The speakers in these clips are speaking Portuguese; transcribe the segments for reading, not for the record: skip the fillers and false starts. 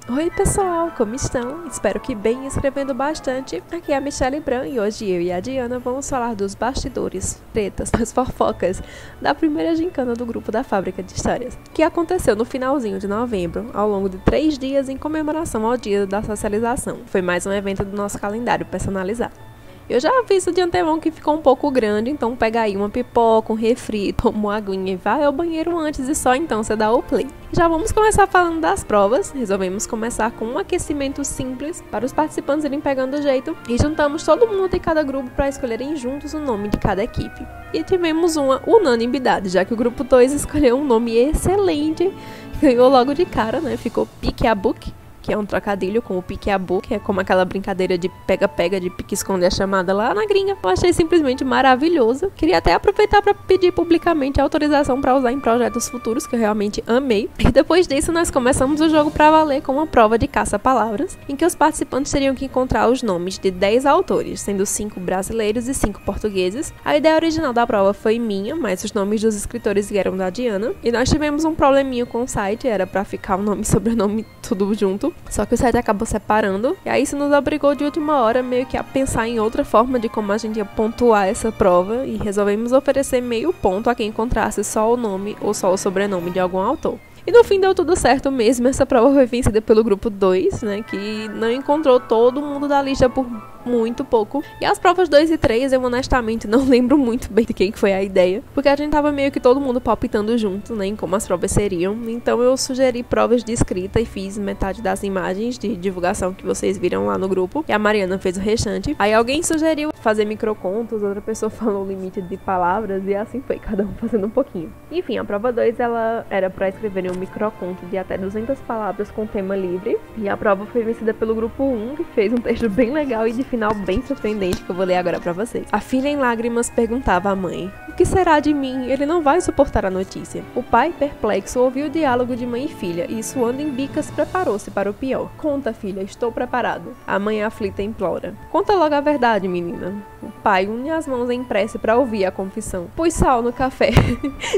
Oi pessoal, como estão? Espero que bem, escrevendo bastante. Aqui é a Michelle Bran e hoje eu e a Diana vamos falar dos bastidores, tretas, as fofocas da primeira gincana do grupo da Fábrica de Histórias, que aconteceu no finalzinho de novembro, ao longo de 3 dias em comemoração ao dia da socialização. Foi mais um evento do nosso calendário personalizado. Eu já aviso de antemão que ficou um pouco grande, então pega aí uma pipoca, um refri, toma uma aguinha e vai ao banheiro antes e só então você dá o play. Já vamos começar falando das provas. Resolvemos começar com um aquecimento simples para os participantes irem pegando o jeito e juntamos todo mundo de cada grupo para escolherem juntos o nome de cada equipe. E tivemos uma unanimidade, já que o grupo 2 escolheu um nome excelente, ganhou logo de cara, né? Ficou Pique a Book, que é um trocadilho com o pique-a-bu, que é como aquela brincadeira de pega-pega, de pique-esconde a chamada lá na gringa. Eu achei simplesmente maravilhoso. Queria até aproveitar para pedir publicamente a autorização para usar em projetos futuros, que eu realmente amei. E depois disso, nós começamos o jogo para valer com uma prova de caça-palavras, em que os participantes teriam que encontrar os nomes de 10 autores, sendo 5 brasileiros e 5 portugueses. A ideia original da prova foi minha, mas os nomes dos escritores eram da Diana. E nós tivemos um probleminho com o site, era para ficar o nome e sobrenome tudo junto. Só que o site acabou separando, e aí isso nos obrigou de última hora meio que a pensar em outra forma de como a gente ia pontuar essa prova, e resolvemos oferecer meio ponto a quem encontrasse só o nome ou só o sobrenome de algum autor. E no fim deu tudo certo mesmo, essa prova foi vencida pelo grupo 2, né, que não encontrou todo mundo da lista por muito pouco. E as provas 2 e 3 eu honestamente não lembro muito bem de quem foi a ideia, porque a gente tava meio que todo mundo palpitando junto, né, em como as provas seriam. Então eu sugeri provas de escrita e fiz metade das imagens de divulgação que vocês viram lá no grupo, e a Mariana fez o restante. Aí alguém sugeriu fazer microcontos, outra pessoa falou o limite de palavras, e assim foi, cada um fazendo um pouquinho. Enfim, a prova 2 ela era para escreverem um microconto de até 200 palavras com tema livre, e a prova foi vencida pelo grupo 1, que fez um texto bem legal e de final bem surpreendente que eu vou ler agora pra vocês. A filha em lágrimas perguntava à mãe: "O que será de mim? Ele não vai suportar a notícia." O pai, perplexo, ouviu o diálogo de mãe e filha e, suando em bicas, preparou-se para o pior. "Conta, filha, estou preparado." A mãe aflita implora: "Conta logo a verdade, menina." O pai une as mãos em prece para ouvir a confissão: "Pus sal no café."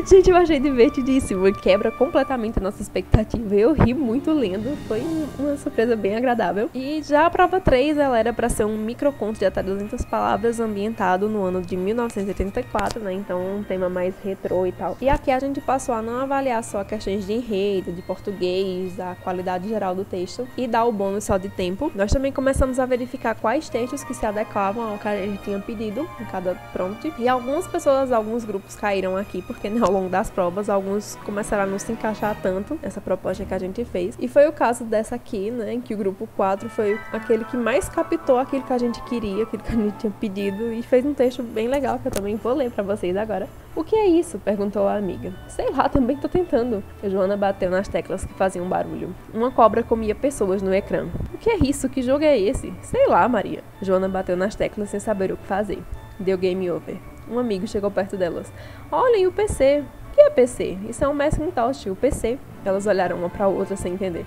Gente, eu achei divertidíssimo, quebra completamente a nossa expectativa. Eu ri muito lendo, foi uma surpresa bem agradável. E já a prova 3, ela era para ser um microconto de até 200 palavras ambientado no ano de 1984, né? Então um tema mais retrô e tal. E aqui a gente passou a não avaliar só questões de enredo, de português, a qualidade geral do texto e dar o bônus só de tempo. Nós também começamos a verificar quais textos que se adequavam ao que a gente tinha pedido em cada prompt. E algumas pessoas, alguns grupos caíram aqui, porque ao longo das provas, alguns começaram a não se encaixar tanto nessa proposta que a gente fez. E foi o caso dessa aqui, né? Que o grupo 4 foi aquele que mais captou aquilo que a gente queria, aquilo que a gente tinha pedido, e fez um texto bem legal que eu também vou ler pra vocês agora. "O que é isso?" perguntou a amiga. "Sei lá, também tô tentando." A Joana bateu nas teclas que faziam barulho. "Uma cobra comia pessoas no ecrã." "O que é isso? Que jogo é esse?" "Sei lá, Maria." Joana bateu nas teclas sem saber o que fazer. Deu game over. Um amigo chegou perto delas. "Olhem o PC." "O que é PC?" "Isso é um Macintosh, o PC." Elas olharam uma pra outra sem entender.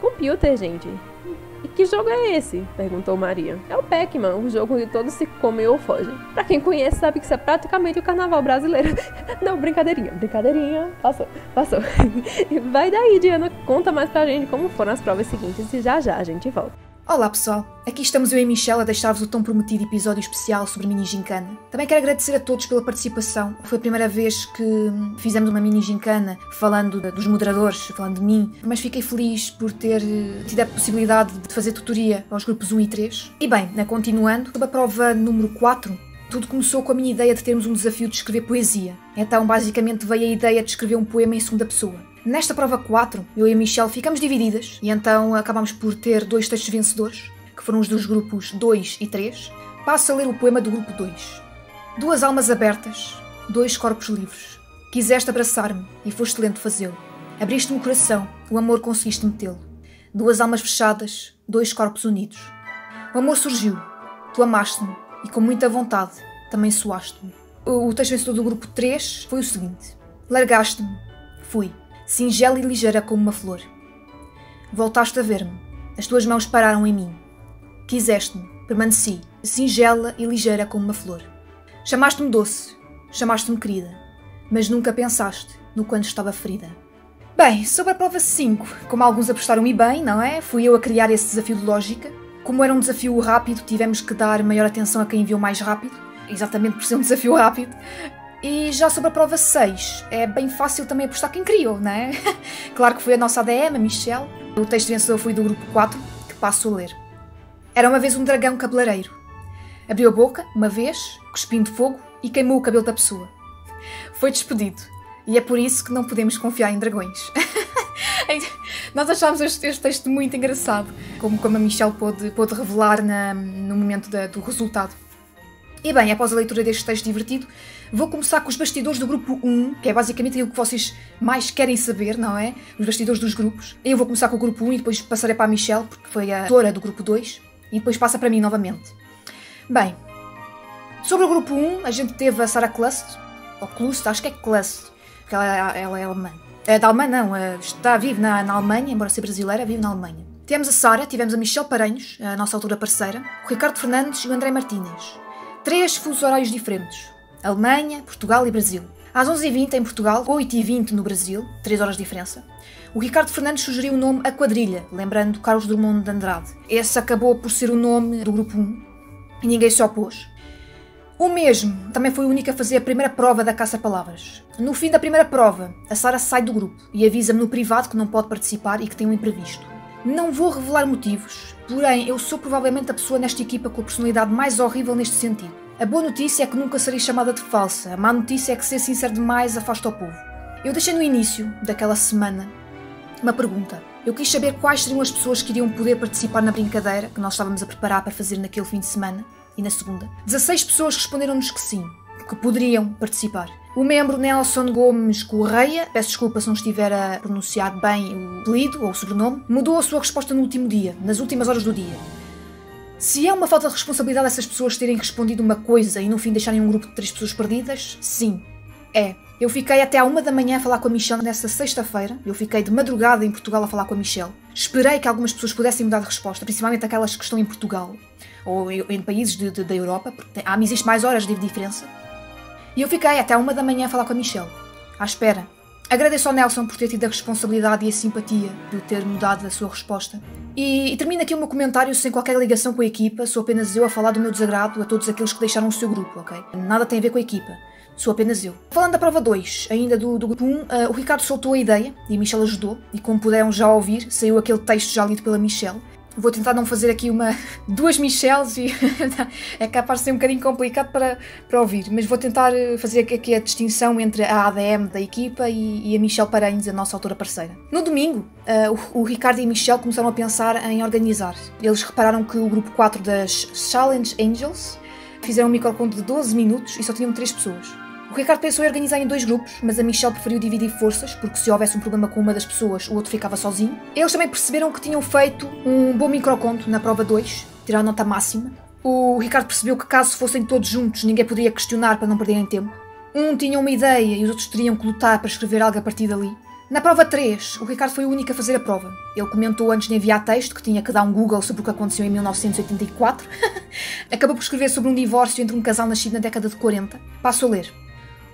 "Computer, gente." "E que jogo é esse?" perguntou Maria. "É o Pac-Man, o jogo onde todos se comem ou fogem." Pra quem conhece sabe que isso é praticamente o carnaval brasileiro. Não, brincadeirinha, passou. Vai daí, Diana, conta mais pra gente como foram as provas seguintes e já a gente volta. Olá pessoal, aqui estamos eu e a Michelle a deixar-vos o tão prometido episódio especial sobre a mini gincana. Também quero agradecer a todos pela participação. Foi a primeira vez que fizemos uma mini gincana falando dos moderadores, falando de mim, mas fiquei feliz por ter tido a possibilidade de fazer tutoria aos grupos 1 e 3. E bem, continuando, sobre a prova número 4, tudo começou com a minha ideia de termos um desafio de escrever poesia. Então basicamente veio a ideia de escrever um poema em segunda pessoa. Nesta prova 4, eu e a Michelle ficamos divididas e então acabámos por ter 2 textos vencedores, que foram os dos grupos 2 e 3. Passo a ler o poema do grupo 2. "Duas almas abertas, 2 corpos livres. Quiseste abraçar-me e foste lento fazê-lo. Abriste-me o coração, o amor conseguiste metê-lo. 2 almas fechadas, 2 corpos unidos. O amor surgiu, tu amaste-me e com muita vontade também soaste-me." O texto vencedor do grupo 3 foi o seguinte: "Largaste-me, fui, singela e ligeira como uma flor. Voltaste a ver-me, as tuas mãos pararam em mim. Quiseste-me, permaneci, singela e ligeira como uma flor. Chamaste-me doce, chamaste-me querida, mas nunca pensaste no quanto estava ferida. Bem, sobre a prova 5, como alguns apostaram e bem, não é? Fui eu a criar esse desafio de lógica. Como era um desafio rápido, tivemos que dar maior atenção a quem enviou mais rápido, exatamente por ser um desafio rápido. E já sobre a prova 6, é bem fácil também apostar quem criou, não é? Claro que foi a nossa ADM, a Michelle. O texto vencedor foi do grupo 4, que passo a ler. Era uma vez um dragão cabeleireiro. Abriu a boca, uma vez, cuspindo fogo e queimou o cabelo da pessoa. Foi despedido. E é por isso que não podemos confiar em dragões. Nós achámos este texto muito engraçado, como a Michelle pôde revelar no momento do resultado. E bem, após a leitura deste texto divertido, vou começar com os bastidores do grupo 1, que é basicamente aquilo que vocês mais querem saber, não é? Os bastidores dos grupos. Eu vou começar com o grupo 1 e depois passarei para a Michelle, porque foi a autora do grupo 2, e depois passa para mim novamente. Bem, sobre o grupo 1, a gente teve a Sarah Klust, ou Klust, acho que é Klust, porque ela é alemã. Da Alemanha não, vive na Alemanha, embora seja brasileira, vive na Alemanha. Tivemos a Sara, tivemos a Michelle Paranhos, a nossa autora parceira, o Ricardo Fernandes e o André Martínez. 3 fusos horários diferentes, Alemanha, Portugal e Brasil. Às 11h20 em Portugal, 8h20 no Brasil, 3 horas de diferença. O Ricardo Fernandes sugeriu o nome A Quadrilha, lembrando Carlos Drummond de Andrade. Esse acabou por ser o nome do grupo 1 e ninguém se opôs. O mesmo também foi o único a fazer a primeira prova da caça-palavras. No fim da primeira prova, a Sara sai do grupo e avisa-me no privado que não pode participar e que tem um imprevisto. Não vou revelar motivos, porém eu sou provavelmente a pessoa nesta equipa com a personalidade mais horrível neste sentido. A boa notícia é que nunca serei chamada de falsa, a má notícia é que ser sincero demais afasta o povo. Eu deixei no início daquela semana uma pergunta. Eu quis saber quais seriam as pessoas que iriam poder participar na brincadeira que nós estávamos a preparar para fazer naquele fim de semana. E na segunda, 16 pessoas responderam-nos que sim, que poderiam participar. O membro Nelson Gomes Correia, peço desculpa se não estiver a pronunciar bem o apelido ou o sobrenome, mudou a sua resposta no último dia, nas últimas horas do dia. Se é uma falta de responsabilidade essas pessoas terem respondido uma coisa e no fim deixarem um grupo de 3 pessoas perdidas, sim, é. Eu fiquei até à 1 da manhã a falar com a Michelle nessa sexta-feira. Eu fiquei de madrugada em Portugal a falar com a Michelle. Esperei que algumas pessoas pudessem mudar de resposta, principalmente aquelas que estão em Portugal ou em países da Europa, porque existe mais horas de diferença. E eu fiquei até à 1 da manhã a falar com a Michelle, à espera. Agradeço ao Nelson por ter tido a responsabilidade e a simpatia de ter mudado a sua resposta. E termino aqui o meu comentário sem qualquer ligação com a equipa, sou apenas eu a falar do meu desagrado a todos aqueles que deixaram o seu grupo, ok? Nada tem a ver com a equipa. Sou apenas eu. Falando da prova 2, ainda do grupo 1, o Ricardo soltou a ideia e a Michelle ajudou. E como puderam já ouvir, saiu aquele texto já lido pela Michelle. Vou tentar não fazer aqui duas Michelles e é capaz de ser um bocadinho complicado para ouvir. Mas vou tentar fazer aqui a distinção entre a ADM da equipa e a Michelle Paranhos, a nossa autora parceira. No domingo, o Ricardo e a Michelle começaram a pensar em organizar. Eles repararam que o grupo 4 das Challenge Angels fizeram um microconto de 12 minutos e só tinham 3 pessoas. O Ricardo pensou em organizar em 2 grupos, mas a Michelle preferiu dividir forças, porque se houvesse um problema com uma das pessoas, o outro ficava sozinho. Eles também perceberam que tinham feito um bom microconto na prova 2, tiraram a nota máxima. O Ricardo percebeu que caso fossem todos juntos, ninguém poderia questionar para não perderem tempo. Um tinha uma ideia e os outros teriam que lutar para escrever algo a partir dali. Na prova 3, o Ricardo foi o único a fazer a prova. Ele comentou antes de enviar texto que tinha que dar um Google sobre o que aconteceu em 1984. Acabou por escrever sobre um divórcio entre um casal nascido na década de 40. Passo a ler.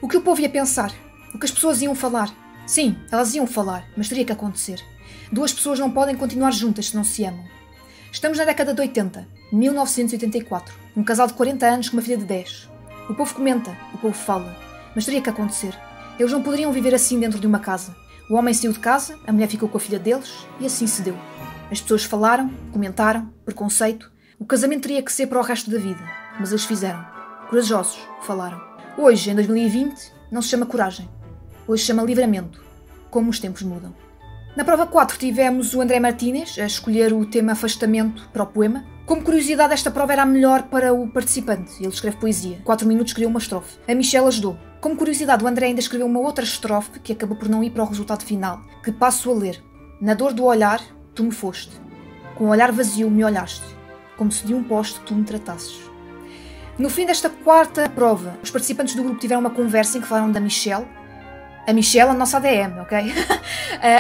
O que o povo ia pensar? O que as pessoas iam falar? Sim, elas iam falar, mas teria que acontecer. 2 pessoas não podem continuar juntas se não se amam. Estamos na década de 80, 1984. Um casal de 40 anos com uma filha de 10. O povo comenta, o povo fala, mas teria que acontecer. Eles não poderiam viver assim dentro de uma casa. O homem saiu de casa, a mulher ficou com a filha deles e assim se deu. As pessoas falaram, comentaram, preconceito. O casamento teria que ser para o resto da vida, mas eles fizeram. Corajosos, falaram. Hoje, em 2020, não se chama coragem. Hoje se chama livramento. Como os tempos mudam. Na prova 4 tivemos o André Martínez a escolher o tema afastamento para o poema. Como curiosidade, esta prova era a melhor para o participante. Ele escreve poesia. 4 minutos escreveu uma estrofe. A Michelle ajudou. Como curiosidade, o André ainda escreveu uma outra estrofe que acabou por não ir para o resultado final, que passo a ler. Na dor do olhar, tu me foste. Com o olhar vazio me olhaste. Como se de um poste tu me tratasses. No fim desta 4ª prova, os participantes do grupo tiveram uma conversa em que falaram da Michelle. A Michelle, a nossa ADM, ok?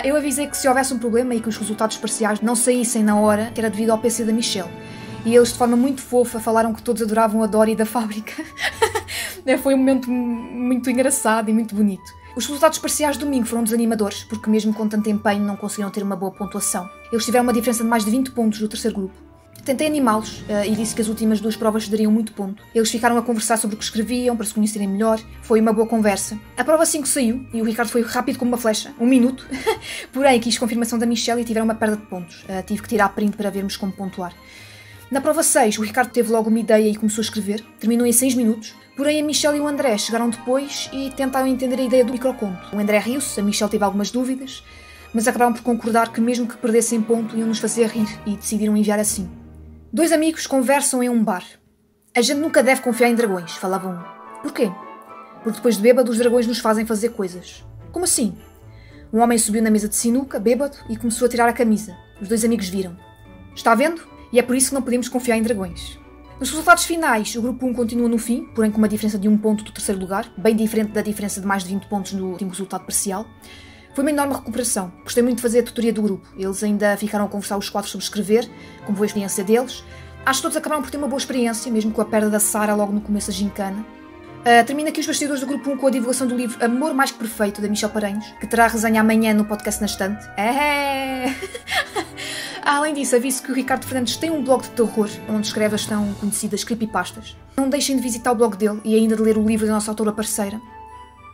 Eu avisei que se houvesse um problema e que os resultados parciais não saíssem na hora, que era devido ao PC da Michelle. E eles, de forma muito fofa, falaram que todos adoravam a Dory da fábrica. Foi um momento muito engraçado e muito bonito. Os resultados parciais de domingo foram desanimadores, porque mesmo com tanto empenho não conseguiram ter uma boa pontuação. Eles tiveram uma diferença de mais de 20 pontos do terceiro grupo. Tentei animá-los e disse que as últimas 2 provas dariam muito ponto. Eles ficaram a conversar sobre o que escreviam, para se conhecerem melhor. Foi uma boa conversa. A prova 5 saiu e o Ricardo foi rápido como uma flecha. 1 minuto. Porém, quis confirmação da Michelle e tiveram uma perda de pontos. Tive que tirar print para vermos como pontuar. Na prova 6, o Ricardo teve logo uma ideia e começou a escrever. Terminou em 6 minutos. Porém, a Michelle e o André chegaram depois e tentaram entender a ideia do microconto. O André riu-se, a Michelle teve algumas dúvidas, mas acabaram por concordar que mesmo que perdessem ponto, iam nos fazer rir e decidiram enviar assim. 2 amigos conversam em um bar. A gente nunca deve confiar em dragões, falava um. Porquê? Porque depois de bêbado os dragões nos fazem fazer coisas. Como assim? Um homem subiu na mesa de sinuca, bêbado, e começou a tirar a camisa. Os 2 amigos viram. Está vendo? E é por isso que não podemos confiar em dragões. Nos resultados finais, o grupo 1 continua no fim, porém com uma diferença de 1 ponto do terceiro lugar, bem diferente da diferença de mais de 20 pontos no último resultado parcial. Foi uma enorme recuperação. Gostei muito de fazer a tutoria do grupo. Eles ainda ficaram a conversar os 4 sobre escrever, como foi a experiência deles. Acho que todos acabaram por ter uma boa experiência, mesmo com a perda da Sara logo no começo da gincana. Termino aqui os bastidores do grupo 1 com a divulgação do livro Amor Mais Que Perfeito, da Michelle Paranhos, que terá resenha amanhã no podcast na estante. Além disso, aviso que o Ricardo Fernandes tem um blog de terror, onde escreve as tão conhecidas creepypastas. Não deixem de visitar o blog dele e ainda de ler o livro da nossa autora parceira.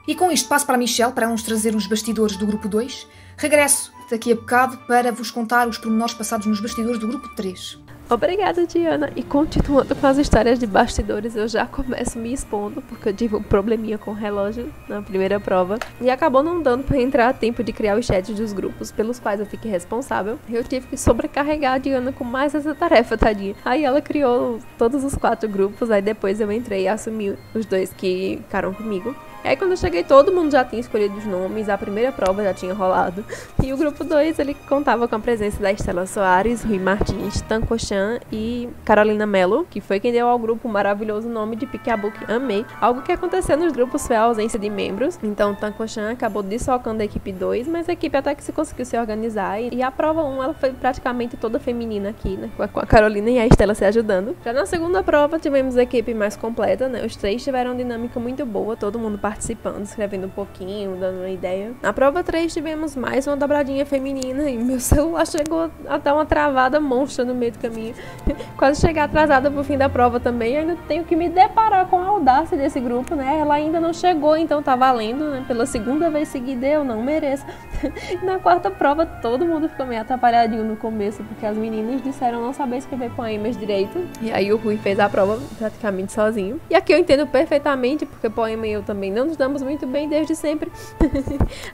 E com isto passo para a Michelle, para ela nos trazer os bastidores do grupo 2. Regresso daqui a bocado para vos contar os pormenores passados nos bastidores do grupo 3. Obrigada, Diana. E continuando com as histórias de bastidores, eu já começo me expondo, porque eu tive um probleminha com o relógio na primeira prova. E acabou não dando para entrar a tempo de criar os chats dos grupos pelos quais eu fiquei responsável. Eu tive que sobrecarregar a Diana com mais essa tarefa, tadinha. Aí ela criou todos os 4 grupos, aí depois eu entrei e assumi os 2 que ficaram comigo. E aí quando eu cheguei, todo mundo já tinha escolhido os nomes, a primeira prova já tinha rolado. E o grupo 2, ele contava com a presença da Estela Soares, Rui Martins, Tanco Chan e Carolina Mello, que foi quem deu ao grupo o maravilhoso nome de Piqueabuque Amei. Algo que aconteceu nos grupos foi a ausência de membros, então Tanco Chan acabou dissocando a equipe 2, mas a equipe até que se conseguiu se organizar. E a prova 1, ela foi praticamente toda feminina aqui, né, com a Carolina e a Estela se ajudando. Já na segunda prova, tivemos a equipe mais completa, né, os 3 tiveram uma dinâmica muito boa, todo mundo participando, escrevendo um pouquinho, dando uma ideia. Na prova 3 tivemos mais uma dobradinha feminina e meu celular chegou a dar uma travada monstra no meio do caminho. Quase chegar atrasada pro fim da prova também. Ainda tenho que me deparar com a audácia desse grupo, né? Ela ainda não chegou, então tá valendo, né? Pela segunda vez seguida eu não mereço. Na quarta prova todo mundo ficou meio atrapalhadinho no começo, porque as meninas disseram não saber escrever poemas direito. E aí o Rui fez a prova praticamente sozinho. E aqui eu entendo perfeitamente, porque poema e eu também não nos damos muito bem desde sempre.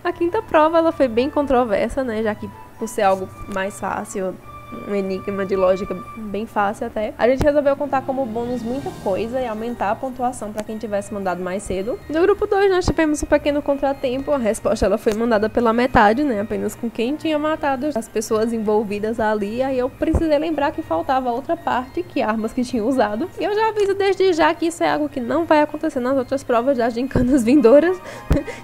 A quinta prova ela foi bem controversa, né? Já que por ser algo mais fácil, um enigma de lógica bem fácil até, a gente resolveu contar como bônus muita coisa e aumentar a pontuação para quem tivesse mandado mais cedo. No grupo 2 nós tivemos um pequeno contratempo, a resposta ela foi mandada pela metade, né, apenas com quem tinha matado as pessoas envolvidas ali, aí eu precisei lembrar que faltava outra parte, que armas que tinham usado. E eu já aviso desde já que isso é algo que não vai acontecer nas outras provas das gincanas vindouras,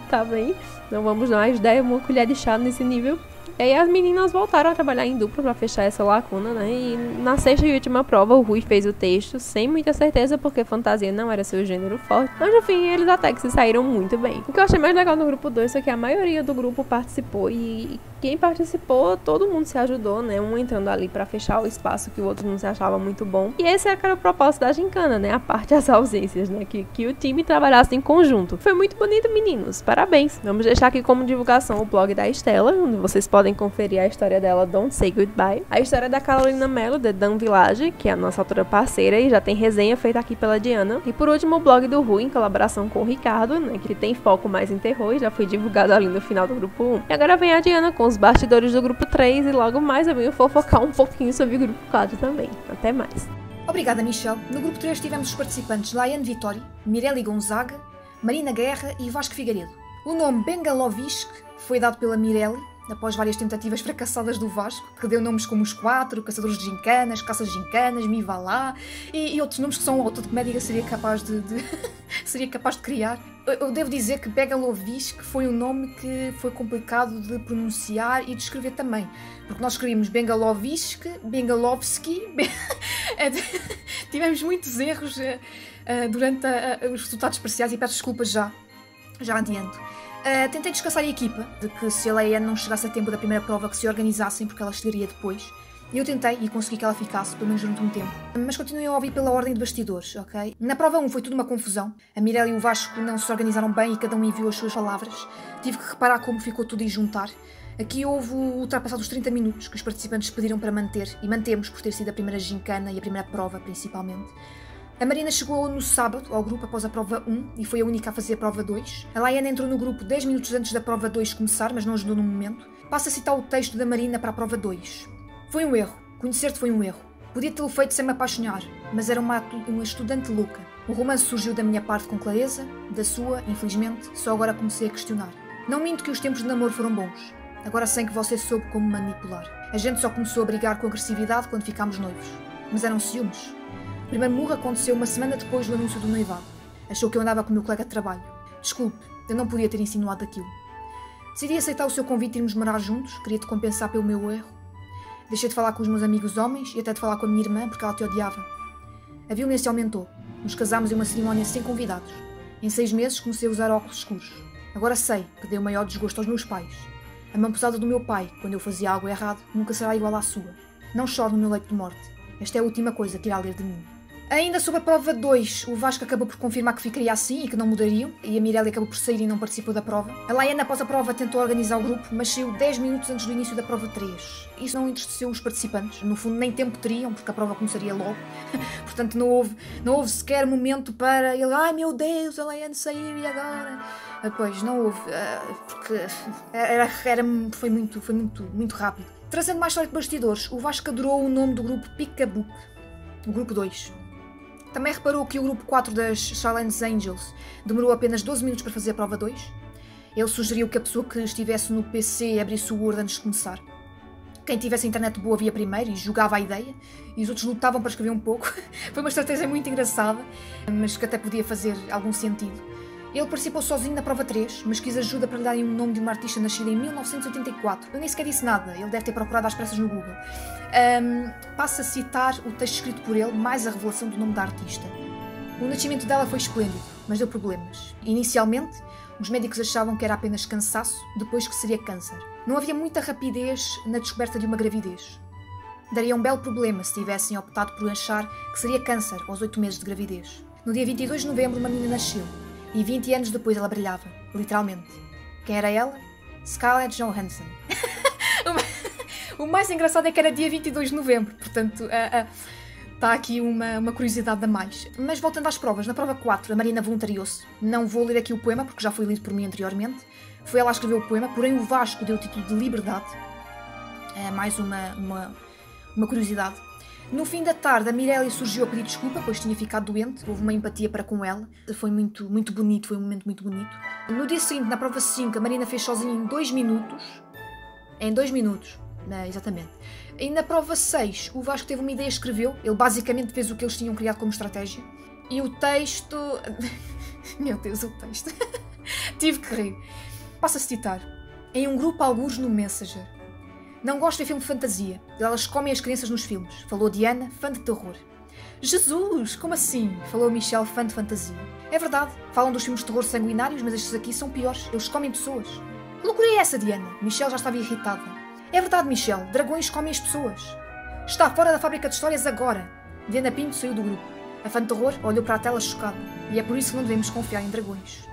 tá bem? Não vamos mais dar uma colher de chá nesse nível. E aí as meninas voltaram a trabalhar em dupla pra fechar essa lacuna, né? E na sexta e última prova o Rui fez o texto, sem muita certeza, porque fantasia não era seu gênero forte. Mas no fim eles até que se saíram muito bem. O que eu achei mais legal no grupo 2 é que a maioria do grupo participou e quem participou, todo mundo se ajudou, né? Um entrando ali pra fechar o espaço que o outro não se achava muito bom. E esse era o propósito da gincana, né? A parte das ausências, né? Que o time trabalhasse em conjunto. Foi muito bonito, meninos. Parabéns. Vamos deixar aqui como divulgação o blog da Estela, onde vocês podem conferir a história dela, Don't Say Goodbye. A história da Carolina Mello, The Dan Village, que é a nossa autora parceira e já tem resenha feita aqui pela Diana. E por último, o blog do Rui, em colaboração com o Ricardo, né? Que tem foco mais em terror e já foi divulgado ali no final do grupo 1. E agora vem a Diana com os bastidores do grupo 3 e logo mais eu venho fofocar um pouquinho sobre o grupo 4 também. Até mais. Obrigada, Michelle. No grupo 3 tivemos os participantes Laiane Vitória, Mirelle Gonzaga, Marina Guerra e Vasco Figueiredo. O nome Bengalovisk foi dado pela Mirelle após várias tentativas fracassadas do Vasco, que deu nomes como os 4, Caçadores de Gincanas, Caças de Gincanas, Mi Vá Lá e outros nomes que só um autor de comédia seria capaz de seria capaz de criar. Eu devo dizer que Begalovisk foi um nome que foi complicado de pronunciar e de escrever também, porque nós escrevíamos Bengalovisk, Bengalovski, tivemos muitos erros durante os resultados parciais e peço desculpas já adianto. Tentei descansar a equipa de que se a Leia não chegasse a tempo da primeira prova que se organizassem, porque ela chegaria depois. Eu tentei e consegui que ela ficasse, pelo menos durante um tempo. Mas continuei a ouvir pela ordem de bastidores, ok? Na prova 1 foi tudo uma confusão. A Mirella e o Vasco não se organizaram bem e cada um enviou as suas palavras. Tive que reparar como ficou tudo a juntar. Aqui houve o ultrapassar dos 30 minutos que os participantes pediram para manter, e mantemos por ter sido a primeira gincana e a primeira prova, principalmente. A Marina chegou no sábado ao grupo após a prova 1 e foi a única a fazer a prova 2. A Laiana entrou no grupo 10 minutos antes da prova 2 começar, mas não ajudou no momento. Passo a citar o texto da Marina para a prova 2. Foi um erro. Conhecer-te foi um erro. Podia tê-lo feito sem me apaixonar, mas era uma estudante louca. O romance surgiu da minha parte com clareza, da sua, infelizmente, só agora comecei a questionar. Não minto que os tempos de namoro foram bons. Agora sei que você soube como manipular. A gente só começou a brigar com agressividade quando ficámos noivos. Mas eram ciúmes. O primeiro murro aconteceu uma semana depois do anúncio do noivado. Achou que eu andava com o meu colega de trabalho. Desculpe, eu não podia ter insinuado aquilo. Decidi aceitar o seu convite e irmos morar juntos. Queria-te compensar pelo meu erro. Deixei de falar com os meus amigos homens e até de falar com a minha irmã porque ela te odiava. A violência aumentou. Nos casámos em uma cerimónia sem convidados. Em 6 meses comecei a usar óculos escuros. Agora sei que dei o maior desgosto aos meus pais. A mão pesada do meu pai, quando eu fazia algo errado, nunca será igual à sua. Não chore no meu leito de morte. Esta é a última coisa que irá ler de mim. Ainda sobre a prova 2, o Vasco acabou por confirmar que ficaria assim e que não mudariam, e a Mirella acabou por sair e não participou da prova. A Laiana, após a prova, tentou organizar o grupo, mas saiu 10 minutos antes do início da prova 3. Isso não entristeceu os participantes. No fundo, nem tempo teriam, porque a prova começaria logo. Portanto, não houve sequer momento para ele, ai meu Deus, a Laiana saiu e agora? Pois, não houve, porque foi muito rápido. Trazendo mais história de bastidores, o Vasco adorou o nome do grupo Pick-a-Book, o grupo 2. Também reparou que o grupo 4 das Charlie's Angels demorou apenas 12 minutos para fazer a prova 2. Ele sugeriu que a pessoa que estivesse no PC abrisse o Word antes de começar. Quem tivesse internet boa via primeiro e jogava a ideia, e os outros lutavam para escrever um pouco. Foi uma estratégia muito engraçada, mas que até podia fazer algum sentido. Ele participou sozinho na prova 3, mas quis ajuda para lhe darem o nome de uma artista nascida em 1984. Eu nem sequer disse nada, ele deve ter procurado às pressas no Google. Passo a citar o texto escrito por ele, mais a revelação do nome da artista. O nascimento dela foi esplêndido, mas deu problemas. Inicialmente, os médicos achavam que era apenas cansaço, depois que seria câncer. Não havia muita rapidez na descoberta de uma gravidez. Daria um belo problema se tivessem optado por achar que seria câncer aos 8 meses de gravidez. No dia 22 de novembro, uma menina nasceu. E 20 anos depois ela brilhava, literalmente. Quem era ela? Scarlett Johansson. O mais engraçado é que era dia 22 de novembro, portanto, está aqui uma curiosidade a mais. Mas voltando às provas, na prova 4 a Marina voluntariou-se. Não vou ler aqui o poema, porque já foi lido por mim anteriormente. Foi ela a escrever o poema, porém o Vasco deu o título de Liberdade. Mais uma curiosidade. No fim da tarde, a Mirella surgiu a pedir desculpa, pois tinha ficado doente. Houve uma empatia para com ela. Foi muito bonito, foi um momento muito bonito. No dia seguinte, na prova 5, a Marina fez sozinha em 2 minutos. Em 2 minutos, exatamente. E na prova 6, o Vasco teve uma ideia e escreveu. Ele basicamente fez o que eles tinham criado como estratégia. E o texto... Meu Deus, o texto. Tive que rir. Passo a citar. Em um grupo, alguns no Messenger. Não gosto de filme de fantasia. Elas comem as crianças nos filmes. Falou Diana, fã de terror. Jesus, como assim? Falou Michelle, fã de fantasia. É verdade, falam dos filmes de terror sanguinários, mas estes aqui são piores. Eles comem pessoas. Que loucura é essa, Diana? Michelle já estava irritada. É verdade, Michelle, dragões comem as pessoas. Está fora da fábrica de histórias agora. Diana Pinto saiu do grupo. A fã de terror olhou para a tela chocada. E é por isso que não devemos confiar em dragões.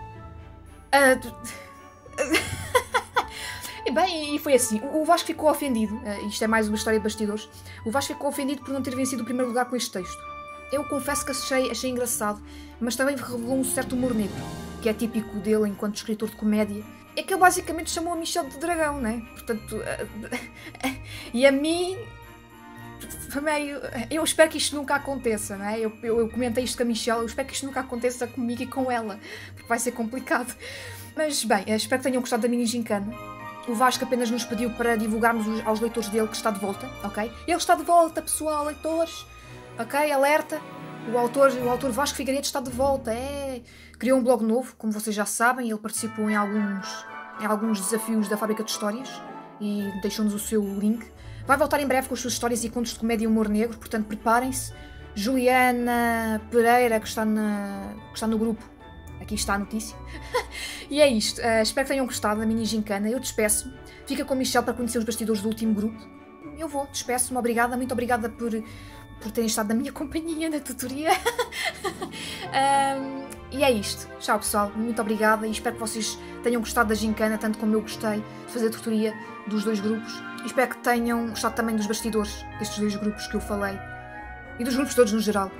Bem, e foi assim. O Vasco ficou ofendido. Isto é mais uma história de bastidores. O Vasco ficou ofendido por não ter vencido o primeiro lugar com este texto. Eu confesso que achei engraçado, mas também revelou um certo humor negro, que é típico dele enquanto escritor de comédia. É que ele basicamente chamou a Michelle de dragão, né? Portanto... e a mim... Eu espero que isto nunca aconteça, não é? Eu comentei isto com a Michelle, eu espero que isto nunca aconteça comigo e com ela, porque vai ser complicado. Mas, bem, espero que tenham gostado da mini gincana. O Vasco apenas nos pediu para divulgarmos aos leitores dele que está de volta, ok? Ele está de volta, pessoal, leitores, ok? Alerta, o autor Vasco Figueiredo está de volta, Criou um blog novo, como vocês já sabem, ele participou em alguns desafios da Fábrica de Histórias e deixou-nos o seu link. Vai voltar em breve com as suas histórias e contos de comédia e humor negro, portanto preparem-se. Juliana Pereira, que está no grupo, aqui está a notícia. E é isto. Espero que tenham gostado da mini gincana. Eu despeço-me. Fica com o Michel para conhecer os bastidores do último grupo. Eu vou, despeço-me. Obrigada, muito obrigada por terem estado na minha companhia na tutoria. E é isto. Tchau, pessoal. Muito obrigada e espero que vocês tenham gostado da gincana, tanto como eu gostei de fazer a tutoria dos 2 grupos. E espero que tenham gostado também dos bastidores destes 2 grupos que eu falei. E dos grupos todos no geral.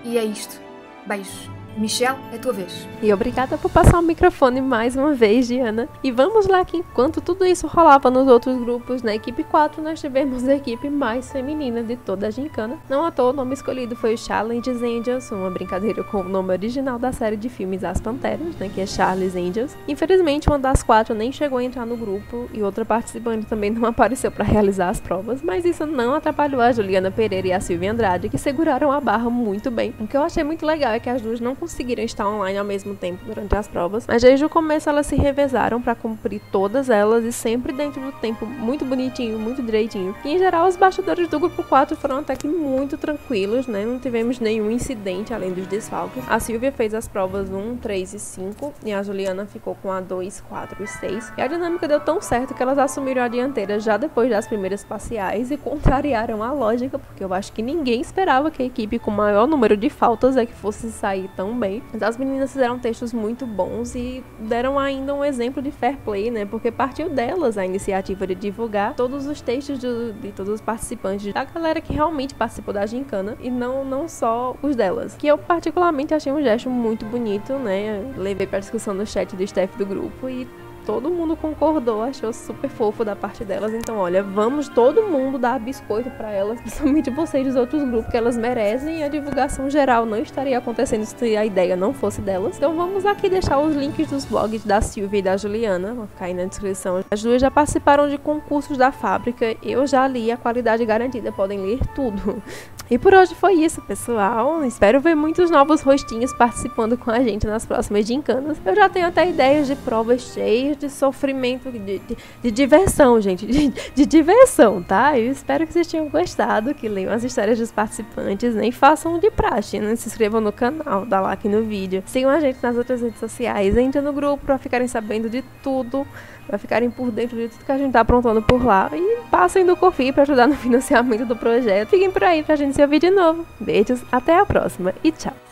E é isto. Beijos. Michel, é a tua vez. E obrigada por passar o microfone mais uma vez, Diana. E vamos lá que enquanto tudo isso rolava nos outros grupos, na equipe 4 nós tivemos a equipe mais feminina de toda a gincana. Não à toa o nome escolhido foi o Charlie's Angels, uma brincadeira com o nome original da série de filmes As Panteras, né, que é Charlie's Angels. Infelizmente uma das 4 nem chegou a entrar no grupo e outra participante também não apareceu para realizar as provas, mas isso não atrapalhou a Juliana Pereira e a Silvia Andrade, que seguraram a barra muito bem. O que eu achei muito legal é que as duas não conseguiram estar online ao mesmo tempo durante as provas, mas desde o começo elas se revezaram para cumprir todas elas e sempre dentro do tempo muito bonitinho, muito direitinho. E em geral os bastidores do grupo 4 foram até que muito tranquilos, né? Não tivemos nenhum incidente além dos desfalques. A Silvia fez as provas 1, 3 e 5 e a Juliana ficou com a 2, 4 e 6. E a dinâmica deu tão certo que elas assumiram a dianteira já depois das primeiras parciais e contrariaram a lógica, porque eu acho que ninguém esperava que a equipe com maior número de faltas é que fosse sair tão bem. Mas as meninas fizeram textos muito bons e deram ainda um exemplo de fair play, né? Porque partiu delas a iniciativa de divulgar todos os textos de todos os participantes, da galera que realmente participou da gincana e não só os delas. Que eu particularmente achei um gesto muito bonito, né? Levei pra discussão no chat do staff do grupo e todo mundo concordou, achou super fofo da parte delas. Então, olha, vamos todo mundo dar biscoito pra elas, principalmente vocês dos outros grupos, que elas merecem, e a divulgação geral não estaria acontecendo se a ideia não fosse delas. Então vamos aqui deixar os links dos blogs da Silvia e da Juliana, vão ficar aí na descrição. As duas já participaram de concursos da fábrica, eu já li A Qualidade Garantida, podem ler tudo. E por hoje foi isso, pessoal. Espero ver muitos novos rostinhos participando com a gente nas próximas gincanas. Eu já tenho até ideias de provas cheias de sofrimento, de diversão, gente. De diversão, tá? Eu espero que vocês tenham gostado, que leiam as histórias dos participantes, né? E façam de praxe, né? Se inscrevam no canal, dá like no vídeo. Sigam a gente nas outras redes sociais. Entrem no grupo pra ficarem sabendo de tudo, pra ficarem por dentro de tudo que a gente tá aprontando por lá. E passem do Ko-fi pra ajudar no financiamento do projeto. Fiquem por aí pra gente se ouvir de novo. Beijos, até a próxima e tchau!